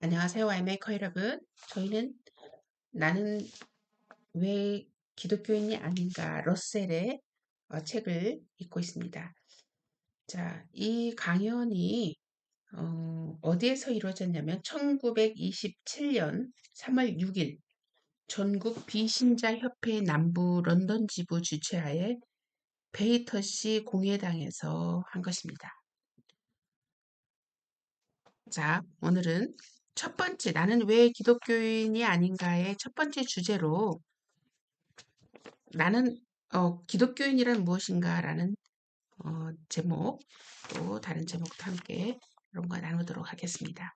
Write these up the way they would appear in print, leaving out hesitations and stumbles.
안녕하세요, 와이메이커 여러분. 저희는 나는 왜 기독교인이 아닌가 러셀의 책을 읽고 있습니다. 자, 이 강연이 어디에서 이루어졌냐면 1927년 3월 6일 전국 비신자협회 남부 런던 지부 주최하에 베이터시 공회당에서 한 것입니다. 자, 오늘은 첫 번째, 나는 왜 기독교인이 아닌가의 첫 번째 주제로 나는 기독교인이란 무엇인가라는 제목, 또 다른 제목도 함께 여러분과 나누도록 하겠습니다.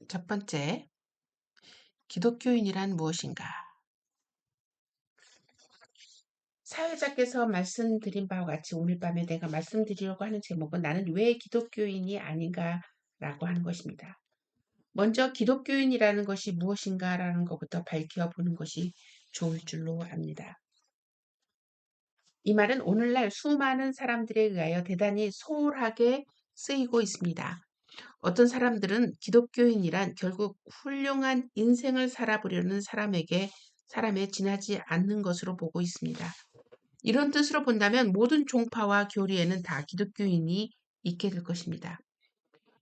첫 번째, 기독교인이란 무엇인가? 사회자께서 말씀드린 바와 같이 오늘 밤에 내가 말씀드리려고 하는 제목은 나는 왜 기독교인이 아닌가라고 하는 것입니다. 먼저 기독교인이라는 것이 무엇인가라는 것부터 밝혀보는 것이 좋을 줄로 압니다. 이 말은 오늘날 수많은 사람들에 의하여 대단히 소홀하게 쓰이고 있습니다. 어떤 사람들은 기독교인이란 결국 훌륭한 인생을 살아보려는 사람에 지나지 않는 것으로 보고 있습니다. 이런 뜻으로 본다면 모든 종파와 교리에는 다 기독교인이 있게 될 것입니다.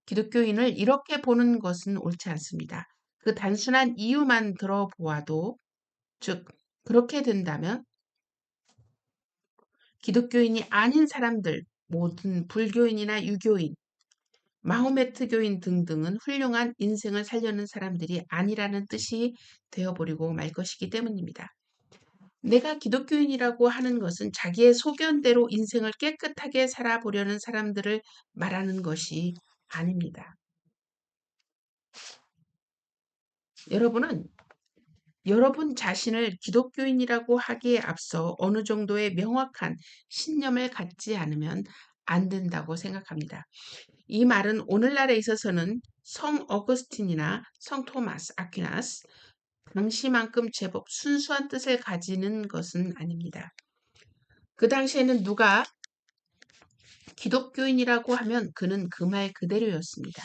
기독교인을 이렇게 보는 것은 옳지 않습니다. 그 단순한 이유만 들어보아도, 즉, 그렇게 된다면 기독교인이 아닌 사람들, 모든 불교인이나 유교인, 마호메트교인 등등은 훌륭한 인생을 살려는 사람들이 아니라는 뜻이 되어버리고 말 것이기 때문입니다. 내가 기독교인이라고 하는 것은 자기의 소견대로 인생을 깨끗하게 살아보려는 사람들을 말하는 것이 아닙니다. 여러분은 여러분 자신을 기독교인이라고 하기에 앞서 어느 정도의 명확한 신념을 갖지 않으면 안 된다고 생각합니다. 이 말은 오늘날에 있어서는 성 어거스틴이나 성 토마스 아퀴나스 당시만큼 제법 순수한 뜻을 가지는 것은 아닙니다. 그 당시에는 누가 기독교인이라고 하면 그는 그 말 그대로였습니다.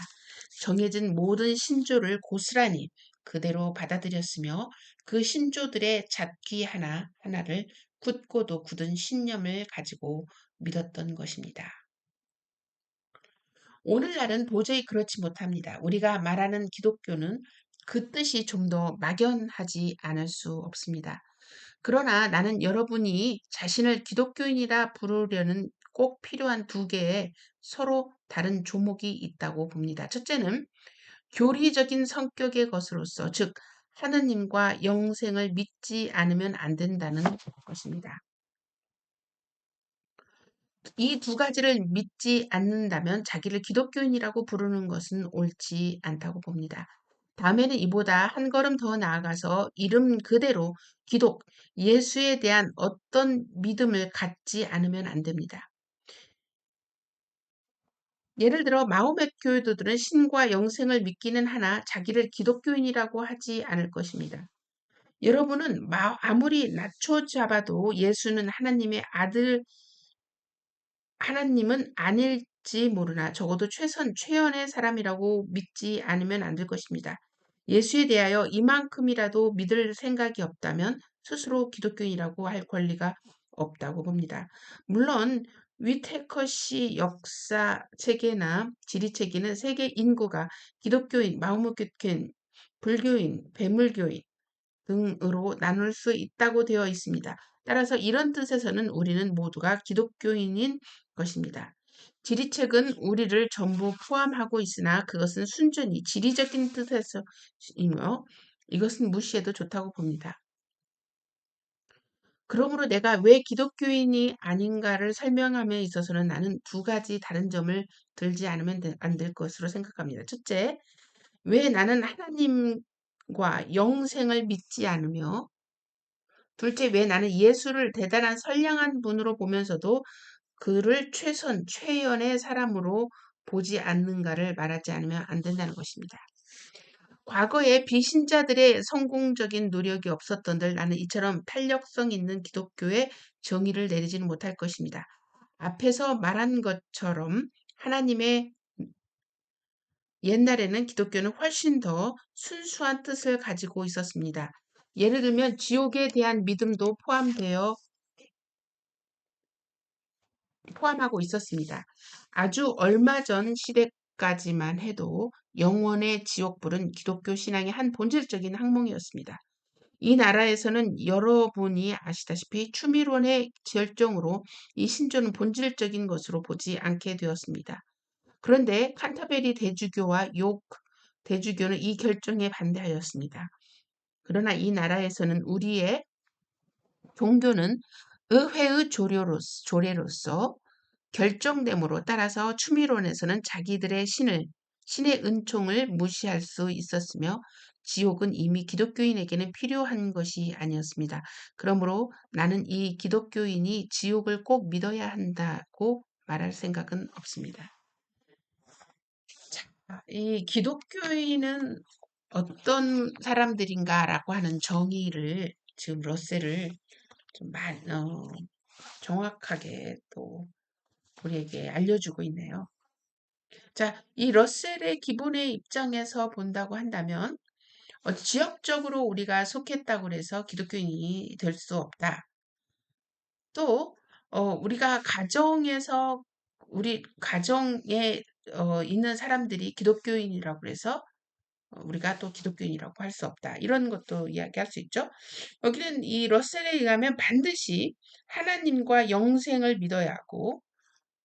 정해진 모든 신조를 고스란히 그대로 받아들였으며 그 신조들의 잣귀 하나하나를 굳고도 굳은 신념을 가지고 믿었던 것입니다. 오늘날은 도저히 그렇지 못합니다. 우리가 말하는 기독교는 그 뜻이 좀 더 막연하지 않을 수 없습니다. 그러나 나는 여러분이 자신을 기독교인이라 부르려는 꼭 필요한 두 개의 서로 다른 조목이 있다고 봅니다. 첫째는 교리적인 성격의 것으로서, 즉, 하느님과 영생을 믿지 않으면 안 된다는 것입니다. 이 두 가지를 믿지 않는다면 자기를 기독교인이라고 부르는 것은 옳지 않다고 봅니다. 다음에는 이보다 한 걸음 더 나아가서 이름 그대로 기독, 예수에 대한 어떤 믿음을 갖지 않으면 안 됩니다. 예를 들어 마호멧 교도들은 신과 영생을 믿기는 하나 자기를 기독교인이라고 하지 않을 것입니다. 여러분은 아무리 낮춰 잡아도 예수는 하나님의 아들, 하나님은 아닐지 모르나 적어도 최연의 사람이라고 믿지 않으면 안 될 것입니다. 예수에 대하여 이만큼이라도 믿을 생각이 없다면 스스로 기독교인이라고 할 권리가 없다고 봅니다. 물론 위테커시 역사 체계나 지리 체계는 세계 인구가 기독교인, 마호메트교인, 불교인, 배물교인 등으로 나눌 수 있다고 되어 있습니다. 따라서 이런 뜻에서는 우리는 모두가 기독교인인 것입니다. 지리책은 우리를 전부 포함하고 있으나 그것은 순전히 지리적인 뜻에서이며 이것은 무시해도 좋다고 봅니다. 그러므로 내가 왜 기독교인이 아닌가를 설명함에 있어서는 나는 두 가지 다른 점을 들지 않으면 안 될 것으로 생각합니다. 첫째, 왜 나는 하나님과 영생을 믿지 않으며 둘째, 왜 나는 예수를 대단한 선량한 분으로 보면서도 그를 최연의 사람으로 보지 않는가를 말하지 않으면 안 된다는 것입니다. 과거에 비신자들의 성공적인 노력이 없었던들 나는 이처럼 탄력성 있는 기독교의 정의를 내리지는 못할 것입니다. 앞에서 말한 것처럼 하나님의 옛날에는 기독교는 훨씬 더 순수한 뜻을 가지고 있었습니다. 예를 들면 지옥에 대한 믿음도 포함하고 있었습니다. 아주 얼마 전 시대까지만 해도 영원의 지옥불은 기독교 신앙의 한 본질적인 학문이었습니다. 이 나라에서는 여러분이 아시다시피 추미론의 결정으로 이 신조는 본질적인 것으로 보지 않게 되었습니다. 그런데 칸터베리 대주교와 욕 대주교는 이 결정에 반대하였습니다. 그러나 이 나라에서는 우리의 종교는 의회의 조례로서 결정됨으로 따라서 추미론에서는 자기들의 신의 은총을 무시할 수 있었으며 지옥은 이미 기독교인에게는 필요한 것이 아니었습니다. 그러므로 나는 이 기독교인이 지옥을 꼭 믿어야 한다고 말할 생각은 없습니다. 이 기독교인은 어떤 사람들인가라고 하는 정의를 지금 러셀을 좀 정확하게 또 우리에게 알려주고 있네요. 자, 이 러셀의 기본의 입장에서 본다고 한다면 지역적으로 우리가 속했다고 해서 기독교인이 될 수 없다. 또 우리가 가정에서 우리 가정에 있는 사람들이 기독교인이라고 해서 우리가 또 기독교인이라고 할 수 없다. 이런 것도 이야기할 수 있죠. 여기는 이 러셀에 의하면 반드시 하나님과 영생을 믿어야 하고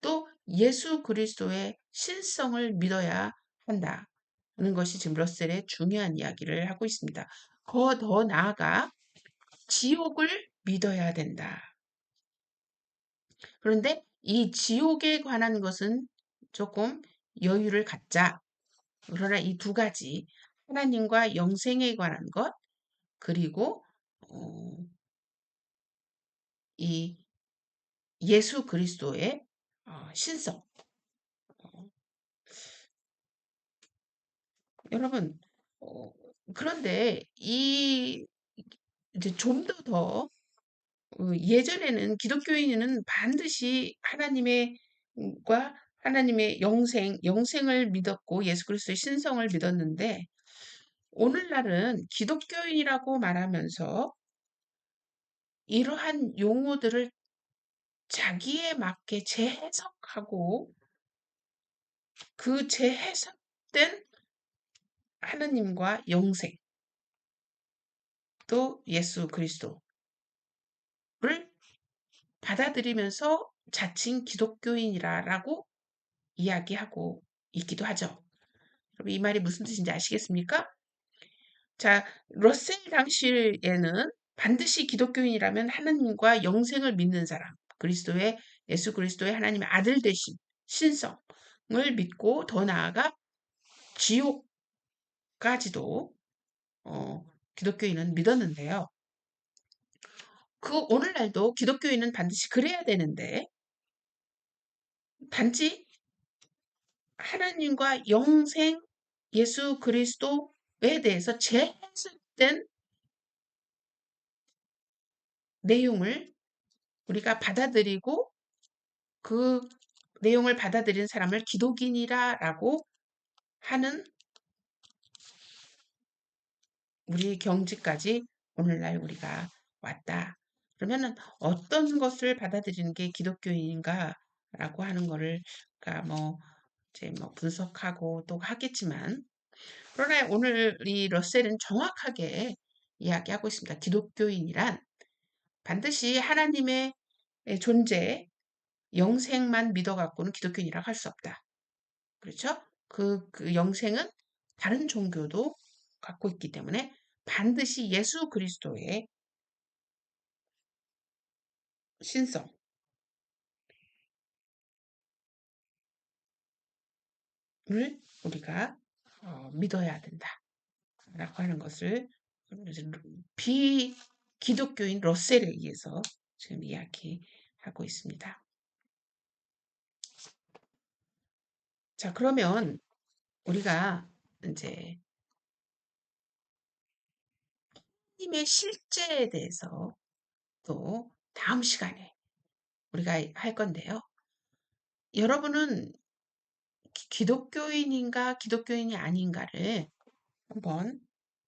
또 예수 그리스도의 신성을 믿어야 한다. 는 것이 지금 러셀의 중요한 이야기를 하고 있습니다. 더 나아가 지옥을 믿어야 된다. 그런데 이 지옥에 관한 것은 조금 여유를 갖자. 그러나 이 두 가지 하나님과 영생에 관한 것 그리고 어, 이 예수 그리스도의 신성. 어, 여러분 어, 그런데 이 이제 좀 더 예전에는 기독교인은 반드시 하나님의 영생을 믿었고 예수 그리스도의 신성을 믿었는데 오늘날은 기독교인이라고 말하면서 이러한 용어들을 자기에 맞게 재해석하고 그 재해석된 하느님과 영생 또 예수 그리스도를 받아들이면서 자칭 기독교인이라고 이야기하고 있기도 하죠. 그럼 이 말이 무슨 뜻인지 아시겠습니까? 자, 러셀 당시에는 반드시 기독교인이라면 하나님과 영생을 믿는 사람, 예수 그리스도의 하나님의 아들 되신 신성을 믿고 더 나아가 지옥까지도 어, 기독교인은 믿었는데요. 오늘날도 기독교인은 반드시 그래야 되는데 단지 하나님과 영생 예수 그리스도에 대해서 재해석된 내용을 우리가 받아들이고 그 내용을 받아들인 사람을 기독인이라고 하는 우리 경지까지 오늘날 우리가 왔다. 그러면은 어떤 것을 받아들이는 게 기독교인인가라고 하는 거를 그러니까 뭐 이제 뭐 분석하고 또 하겠지만 그러나 오늘 이 러셀은 정확하게 이야기하고 있습니다. 기독교인이란 반드시 하나님의 존재, 영생만 믿어갖고는 기독교인이라고 할 수 없다. 그렇죠? 그 영생은 다른 종교도 갖고 있기 때문에 반드시 예수 그리스도의 신성을 우리가 믿어야 된다라고 하는 것을 비기독교인 러셀에 의해서 지금 이야기하고 있습니다. 자, 그러면 우리가 이제 하나님의 실제에 대해서 또 다음 시간에 우리가 할 건데요. 여러분은 기독교인인가 기독교인이 아닌가를 한번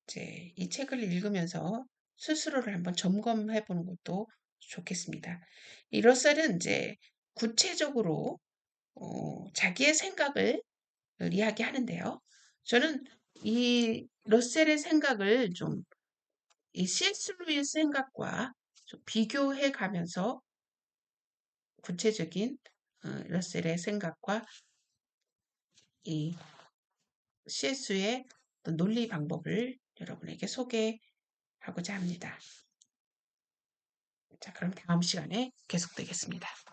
이제 이 책을 읽으면서 스스로를 한번 점검해 보는 것도 좋겠습니다. 이 러셀은 이제 구체적으로 자기의 생각을 이야기하는데요. 저는 이 러셀의 생각을 좀 이 C.S. 루이스 생각과 좀 비교해 가면서 구체적인 러셀의 생각과 이 CS의 논리 방법을 여러분에게 소개하고자 합니다. 자, 그럼 다음 시간에 계속되겠습니다.